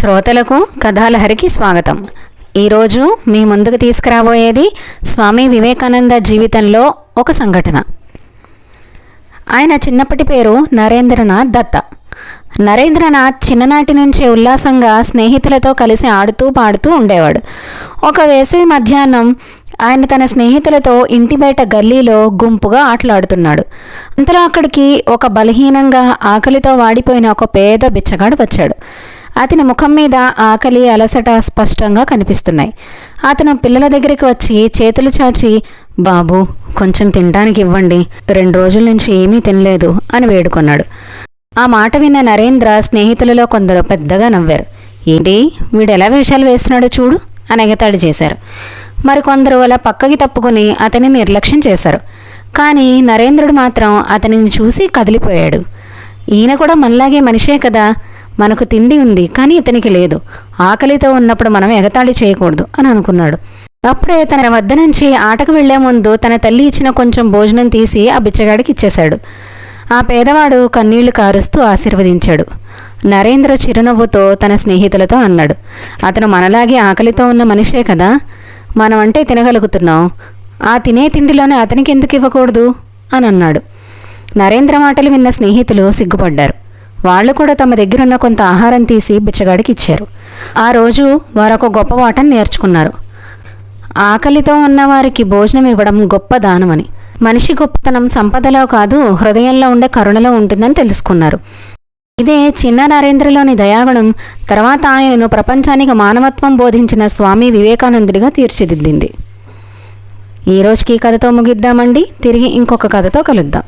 శ్రోతలకు కథాలహరికి స్వాగతం. ఈరోజు మీ ముందుకు తీసుకురాబోయేది స్వామి వివేకానంద జీవితంలో ఒక సంఘటన. ఆయన చిన్నప్పటి పేరు నరేంద్రనాథ్ దత్త. నరేంద్రనాథ్ చిన్ననాటి నుంచే ఉల్లాసంగా స్నేహితులతో కలిసి ఆడుతూ పాడుతూ ఉండేవాడు. ఒక వేసవి మధ్యాహ్నం ఆయన తన స్నేహితులతో ఇంటి బయట గల్లీలో గుంపుగా ఆటలాడుతున్నాడు. అంతలో అక్కడికి ఒక బలహీనంగా ఆకలితో వాడిపోయిన ఒక పేద బిచ్చగాడు వచ్చాడు. అతని ముఖం మీద ఆకలి అలసట స్పష్టంగా కనిపిస్తున్నాయి. అతను పిల్లల దగ్గరికి వచ్చి చేతులు చాచి, బాబు కొంచెం తినడానికి ఇవ్వండి, 2 రోజుల నుంచి ఏమీ తినలేదు అని వేడుకొన్నాడు. ఆ మాట విన్న నరేంద్ర స్నేహితులలో కొందరు పెద్దగా నవ్వారు. ఏంటి వీడు ఎలా వేషాలు వేస్తున్నాడో చూడు అని ఎగతాళి చేశారు. మరికొందరు అలా పక్కకి తప్పుకొని అతన్ని నిర్లక్ష్యం చేశారు. కానీ నరేంద్రుడు మాత్రం అతనిని చూసి కదిలిపోయాడు. ఈయన కూడా మనలాగే మనిషే కదా, మనకు తిండి ఉంది కానీ ఇతనికి లేదు, ఆకలితో ఉన్నప్పుడు మనం ఎగతాళి చేయకూడదు అని అనుకున్నాడు. అప్పుడే తన వద్ద నుంచి ఆటకు వెళ్లే ముందు తన తల్లి ఇచ్చిన కొంచెం భోజనం తీసి ఆ బిచ్చగాడికి ఇచ్చేశాడు. ఆ పేదవాడు కన్నీళ్లు కారుస్తూ ఆశీర్వదించాడు. నరేంద్ర చిరునవ్వుతో తన స్నేహితులతో అన్నాడు, అతను మనలాగే ఆకలితో ఉన్న మనిషే కదా, మనం అంటే తినగలుగుతున్నాం, ఆ తినే తిండిలోనే అతనికి ఎందుకు ఇవ్వకూడదు అని అన్నాడు. నరేంద్ర మాటలు విన్న స్నేహితులు సిగ్గుపడ్డారు. వాళ్ళు కూడా తమ దగ్గరున్న కొంత ఆహారం తీసి బిచ్చగాడికి ఇచ్చారు. ఆ రోజు వారొక గొప్ప పాఠం నేర్చుకున్నారు. ఆకలితో ఉన్నవారికి భోజనం ఇవ్వడం గొప్ప దానమని. మనిషి గొప్పతనం సంపదలో కాదు, హృదయంలో ఉండే కరుణలో ఉంటుందని తెలుసుకున్నారు. ఇదే చిన్న నరేంద్రలోని దయాగుణం తర్వాత ఆయనను ప్రపంచానికి మానవత్వం బోధించిన స్వామి వివేకానందుడిగా తీర్చిదిద్దింది. ఈ రోజుకి కథతో ముగిద్దామండి. తిరిగి ఇంకొక కథతో కలుద్దాం.